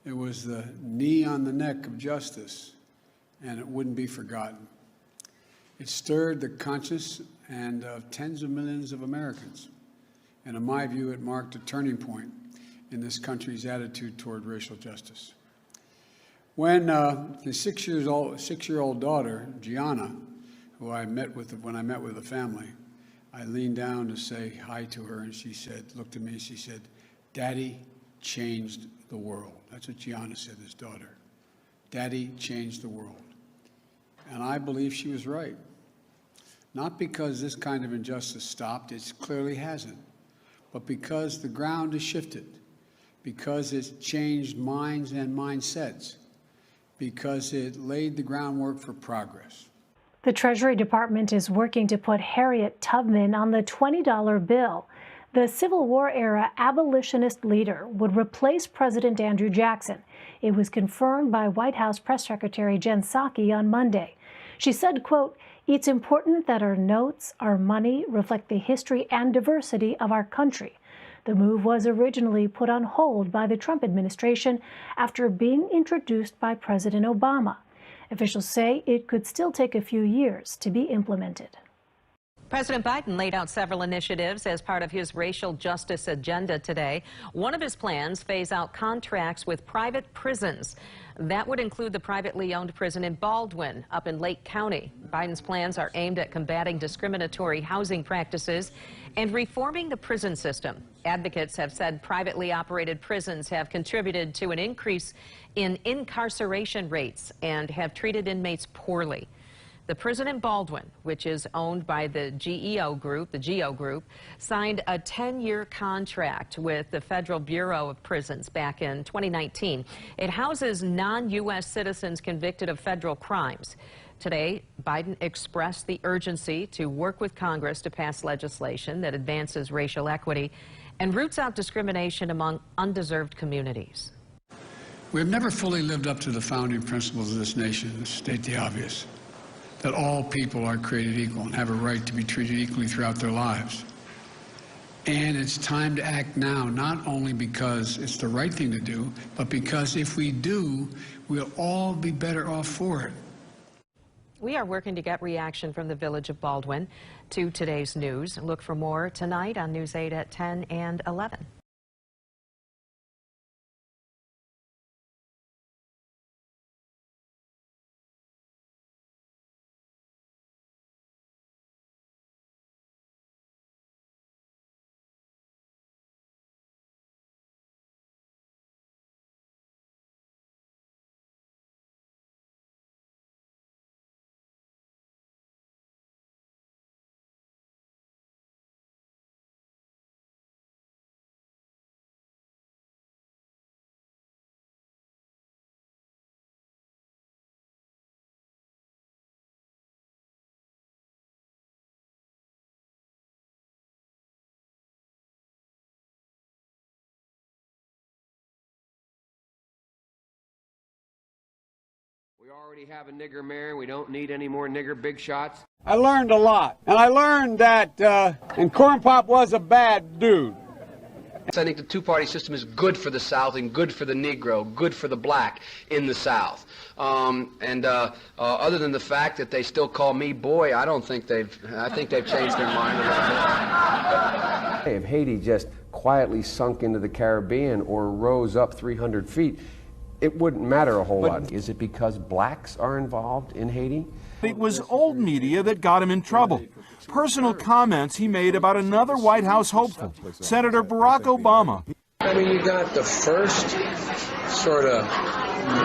It was the knee on the neck of justice, and it wouldn't be forgotten. It stirred the conscience and of tens of millions of Americans. And in my view, it marked a turning point in this country's attitude toward racial justice. When his six-year-old daughter, Gianna, who I met with when I met with the family, I leaned down to say hi to her, and she said, looked at me, she said, "Daddy changed the world." That's what Gianna said, his daughter. Daddy changed the world. And I believe she was right. Not because this kind of injustice stopped, it clearly hasn't, but because the ground has shifted, because it's changed minds and mindsets, because it laid the groundwork for progress. The Treasury Department is working to put Harriet Tubman on the $20 bill. The Civil War-era abolitionist leader would replace President Andrew Jackson. It was confirmed by White House Press Secretary Jen Psaki on Monday. She said, quote, "It's important that our notes, our money, reflect the history and diversity of our country." The move was originally put on hold by the Trump administration after being introduced by President Obama. Officials say it could still take a few years to be implemented. President Biden laid out several initiatives as part of his racial justice agenda today. One of his plans, phase out contracts with private prisons. That would include the privately owned prison in Baldwin, up in Lake County. Biden's plans are aimed at combating discriminatory housing practices and reforming the prison system. Advocates have said privately operated prisons have contributed to an increase in incarceration rates and have treated inmates poorly. The prison in Baldwin, which is owned by the GEO Group, signed a 10-year contract with the Federal Bureau of Prisons back in 2019. It houses non-U.S. citizens convicted of federal crimes. Today, Biden expressed the urgency to work with Congress to pass legislation that advances racial equity and roots out discrimination among undeserved communities. We have never fully lived up to the founding principles of this nation, to state the obvious, that all people are created equal and have a right to be treated equally throughout their lives. And it's time to act now, not only because it's the right thing to do, but because if we do, we'll all be better off for it. We are working to get reaction from the village of Baldwin to today's news. Look for more tonight on News 8 at 10 and 11. We already have a nigger mayor. We don't need any more nigger big shots. I learned a lot, and I learned that and Corn Pop was a bad dude. I think the two-party system is good for the South and good for the Negro, good for the black in the South. Other than the fact that they still call me boy, I think they've changed their mind a little bit. If Haiti just quietly sunk into the Caribbean or rose up 300 feet, it wouldn't matter a whole lot. Is it because blacks are involved in Haiti? It was old media that got him in trouble. Personal comments he made about another White House hopeful, Senator Barack Obama. I mean, you got the first sort of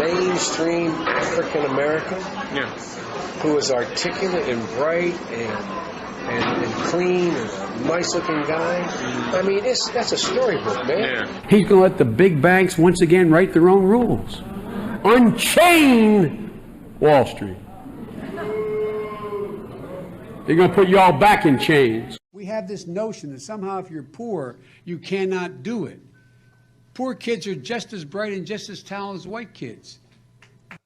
mainstream African American who was articulate and bright and clean and a nice-looking guy. I mean, that's a storybook, man. He's going to let the big banks once again write their own rules. Unchain Wall Street. They're going to put you all back in chains. We have this notion that somehow if you're poor, you cannot do it. Poor kids are just as bright and just as talented as white kids.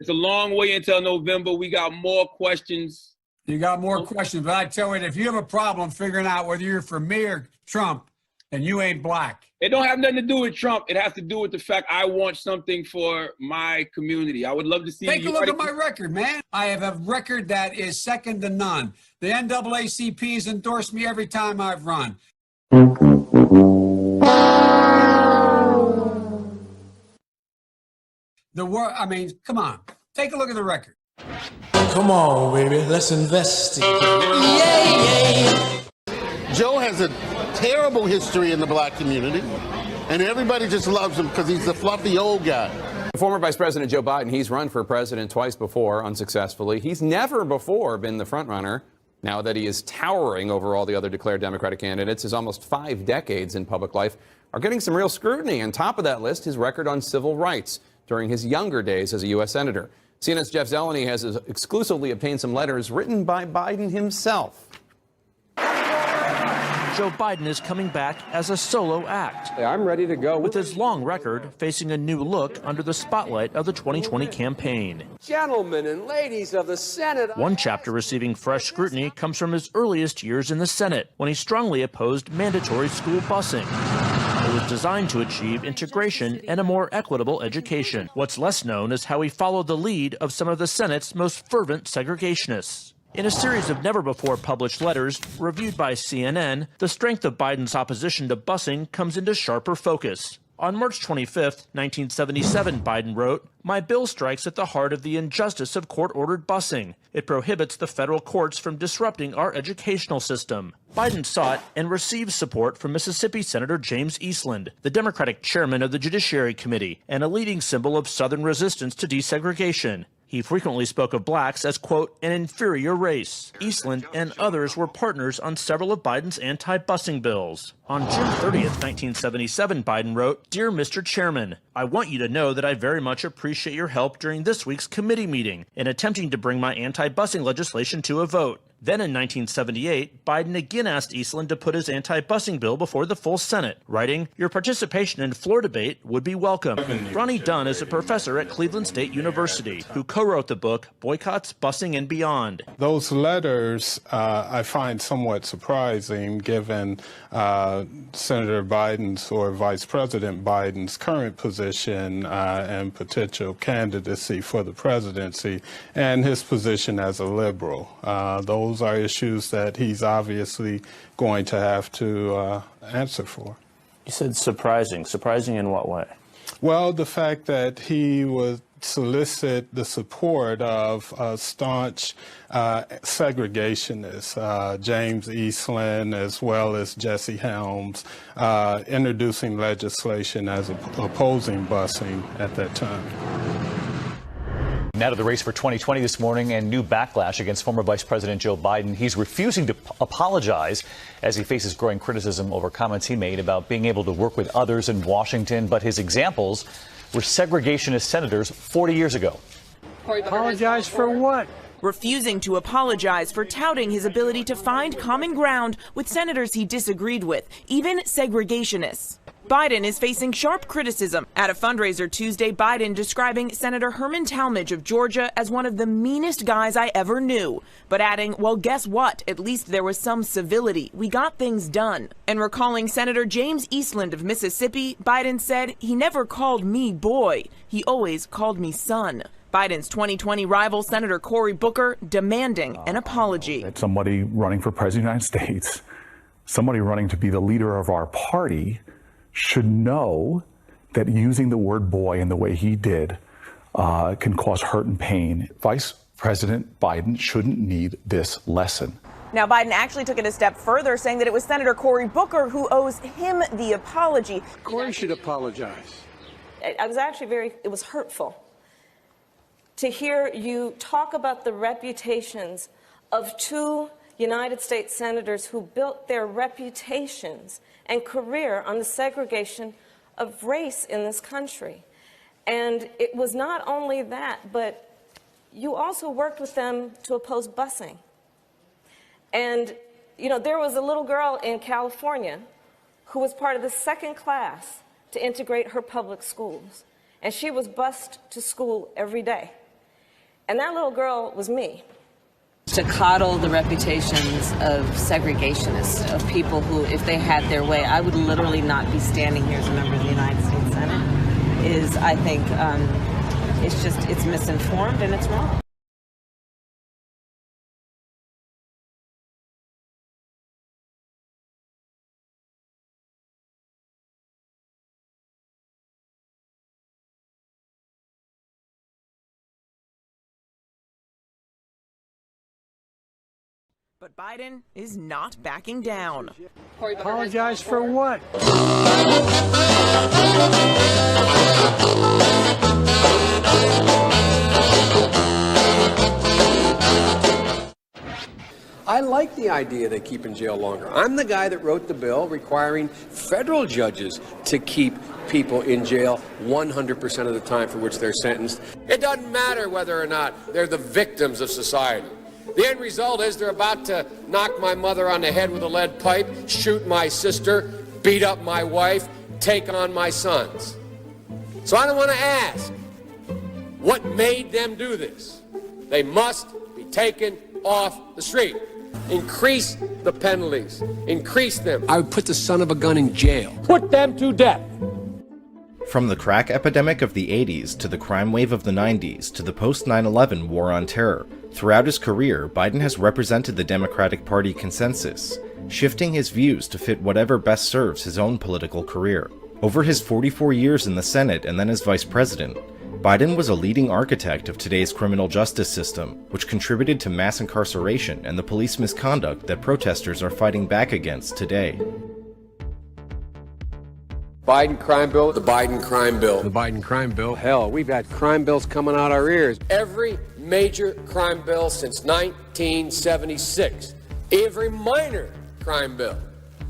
It's a long way until November. We got more questions. You got more questions, but I tell you, if you have a problem figuring out whether you're for me or Trump, and you ain't black. It don't have nothing to do with Trump. It has to do with the fact I want something for my community. I would love to see. Take a look at my record, man. I have a record that is second to none. The NAACP has endorsed me every time I've run. I mean, come on. Take a look at the record. Come on, baby, let's investigate. Yeah. Joe has a terrible history in the black community, and everybody just loves him because he's the fluffy old guy. Former Vice President Joe Biden, he's run for president twice before, unsuccessfully. He's never before been the frontrunner. Now that he is towering over all the other declared Democratic candidates, his almost 5 decades in public life are getting some real scrutiny. On top of that list, his record on civil rights during his younger days as a U.S. Senator. CNN's Jeff Zeleny has exclusively obtained some letters written by Biden himself. Joe Biden is coming back as a solo act. I'm ready to go. With his long record facing a new look under the spotlight of the 2020 campaign. Gentlemen and ladies of the Senate. One chapter receiving fresh scrutiny comes from his earliest years in the Senate, when he strongly opposed mandatory school busing. It was designed to achieve integration and a more equitable education. What's less known is how he followed the lead of some of the Senate's most fervent segregationists. In a series of never-before-published letters reviewed by CNN, the strength of Biden's opposition to busing comes into sharper focus. On March 25, 1977, Biden wrote, "My bill strikes at the heart of the injustice of court-ordered busing. It prohibits the federal courts from disrupting our educational system." Biden sought and received support from Mississippi Senator James Eastland, the Democratic chairman of the Judiciary Committee, and a leading symbol of Southern resistance to desegregation. He frequently spoke of blacks as, quote, an inferior race. Eastland and others were partners on several of Biden's anti-busing bills. On June 30th, 1977, Biden wrote, "Dear Mr. Chairman, I want you to know that I very much appreciate your help during this week's committee meeting in attempting to bring my anti-busing legislation to a vote." Then in 1978, Biden again asked Eastland to put his anti-busing bill before the full Senate, writing, "Your participation in floor debate would be welcome." Ronnie Dunn is a professor at Cleveland State University who co-wrote the book Boycotts, Busing, and Beyond. Those letters I find somewhat surprising given Senator Biden's or Vice President Biden's current position and potential candidacy for the presidency and his position as a liberal. Those are issues that he's obviously going to have to answer for. You said surprising. Surprising in what way? Well, the fact that he would solicit the support of staunch segregationists, James Eastland as well as Jesse Helms, introducing legislation as opposing busing at that time. Now to the race for 2020 this morning and new backlash against former Vice President Joe Biden. He's refusing to apologize as he faces growing criticism over comments he made about being able to work with others in Washington. But his examples were segregationist senators 40 years ago. Apologize for what? Refusing to apologize for touting his ability to find common ground with senators he disagreed with, even segregationists. Biden is facing sharp criticism. At a fundraiser Tuesday, Biden describing Senator Herman Talmadge of Georgia as one of the meanest guys I ever knew, but adding, well, guess what? At least there was some civility. We got things done. And recalling Senator James Eastland of Mississippi, Biden said, he never called me boy. He always called me son. Biden's 2020 rival, Senator Cory Booker, demanding an apology. Somebody running for president of the United States, somebody running to be the leader of our party, should know that using the word boy in the way he did can cause hurt and pain. Vice President Biden shouldn't need this lesson. Now, Biden actually took it a step further, saying that it was Senator Cory Booker who owes him the apology. Cory should apologize. I was actually it was hurtful to hear you talk about the reputations of two United States senators who built their reputations and career on the segregation of race in this country. And it was not only that, but you also worked with them to oppose busing. And, you know, there was a little girl in California who was part of the second class to integrate her public schools. And she was bused to school every day. And that little girl was me. To coddle the reputations of segregationists, of people who, if they had their way, I would literally not be standing here as a member of the United States Senate, is, I think, it's misinformed and it's wrong. But Biden is not backing down. Apologize for what? I like the idea they keep in jail longer. I'm the guy that wrote the bill requiring federal judges to keep people in jail 100% of the time for which they're sentenced. It doesn't matter whether or not they're the victims of society. The end result is they're about to knock my mother on the head with a lead pipe, shoot my sister, beat up my wife, take on my sons. So I don't want to ask what made them do this. They must be taken off the street. Increase the penalties. Increase them. I would put the son of a gun in jail. Put them to death. From the crack epidemic of the 80s to the crime wave of the 90s to the post-9/11 war on terror, throughout his career, Biden has represented the Democratic Party consensus, shifting his views to fit whatever best serves his own political career. Over his 44 years in the Senate and then as vice president, Biden was a leading architect of today's criminal justice system, which contributed to mass incarceration and the police misconduct that protesters are fighting back against today. Biden crime bill, the Biden crime bill, the Biden crime bill. Hell, we've had crime bills coming out our ears. Every major crime bill since 1976, every minor crime bill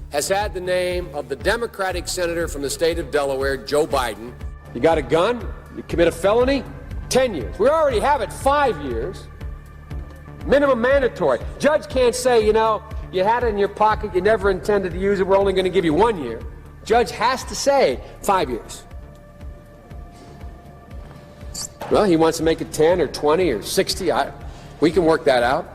has had the name of the Democratic senator from the state of Delaware, Joe Biden. You got a gun, you commit a felony, 10 years. We already have it 5 years. Minimum mandatory. Judge can't say, you know, you had it in your pocket, you never intended to use it, we're only going to give you 1 year. Judge has to say 5 years. Well, he wants to make it 10 or 20 or 60. We can work that out.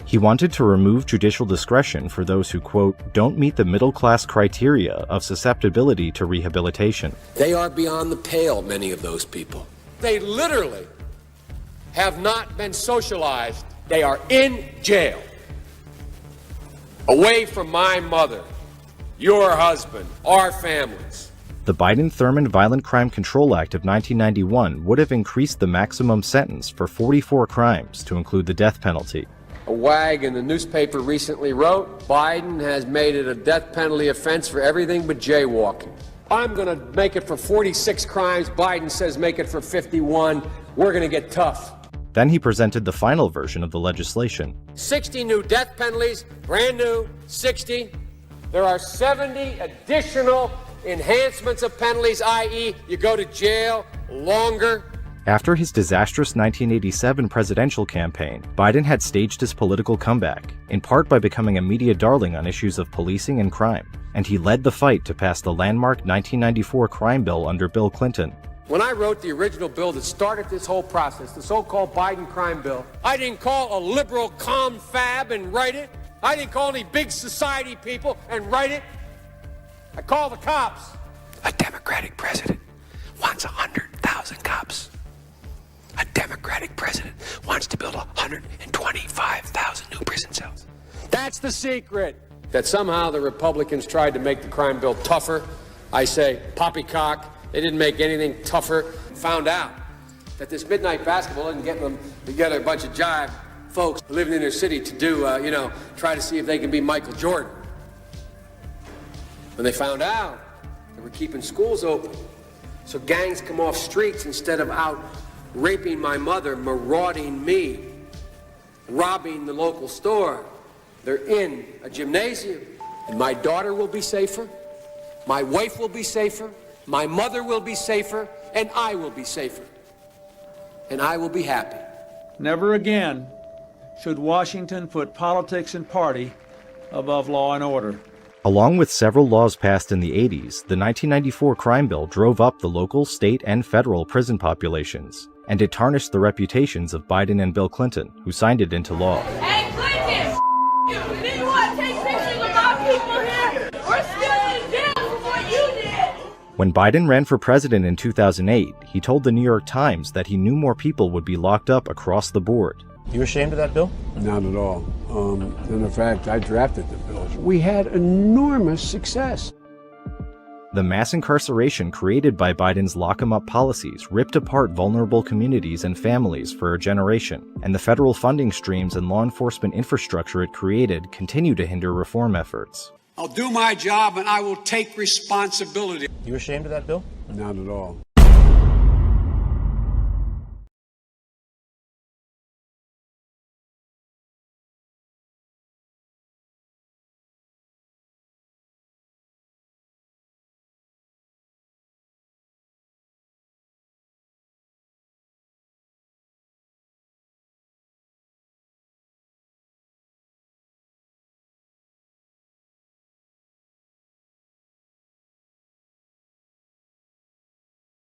He wanted to remove judicial discretion for those who, quote, don't meet the middle-class criteria of susceptibility to rehabilitation. They are beyond the pale, many of those people. They literally have not been socialized. They are in jail, away from my mother, your husband, our families. The Biden-Thurmond Violent Crime Control Act of 1991 would have increased the maximum sentence for 44 crimes to include the death penalty. A wag in the newspaper recently wrote, Biden has made it a death penalty offense for everything but jaywalking. I'm going to make it for 46 crimes. Biden says make it for 51. We're going to get tough. Then he presented the final version of the legislation. 60 new death penalties, brand new, 60. There are 70 additional enhancements of penalties, i.e., you go to jail longer. After his disastrous 1987 presidential campaign, Biden had staged his political comeback, in part by becoming a media darling on issues of policing and crime, and he led the fight to pass the landmark 1994 crime bill under Bill Clinton. When I wrote the original bill that started this whole process, the so-called Biden crime bill, I didn't call a liberal confab and write it. I didn't call any big society people and write it. I called the cops. A Democratic president wants 100,000 cops. A Democratic president wants to build 125,000 new prison cells. That's the secret. That somehow the Republicans tried to make the crime bill tougher. I say poppycock. They didn't make anything tougher. Found out that this midnight basketball isn't getting them together, a bunch of jive folks living in their city to do, try to see if they can be Michael Jordan. When they found out that we're keeping schools open, so gangs come off streets instead of out raping my mother, marauding me, robbing the local store, they're in a gymnasium. And my daughter will be safer, my wife will be safer, my mother will be safer, and I will be safer. And I will be happy. Never again should Washington put politics and party above law and order. Along with several laws passed in the 80s, the 1994 crime bill drove up the local, state, and federal prison populations. and it tarnished the reputations of Biden and Bill Clinton, who signed it into law. Hey, Clinton, do you want to take pictures of our people here? We're still in jail for what you did. When Biden ran for president in 2008, he told the New York Times that he knew more people would be locked up across the board. You ashamed of that bill? Not at all. And in fact, I drafted the bill. We had enormous success. The mass incarceration created by Biden's lock-em-up policies ripped apart vulnerable communities and families for a generation, and the federal funding streams and law enforcement infrastructure it created continue to hinder reform efforts. I'll do my job and I will take responsibility. You ashamed of that bill? Not at all.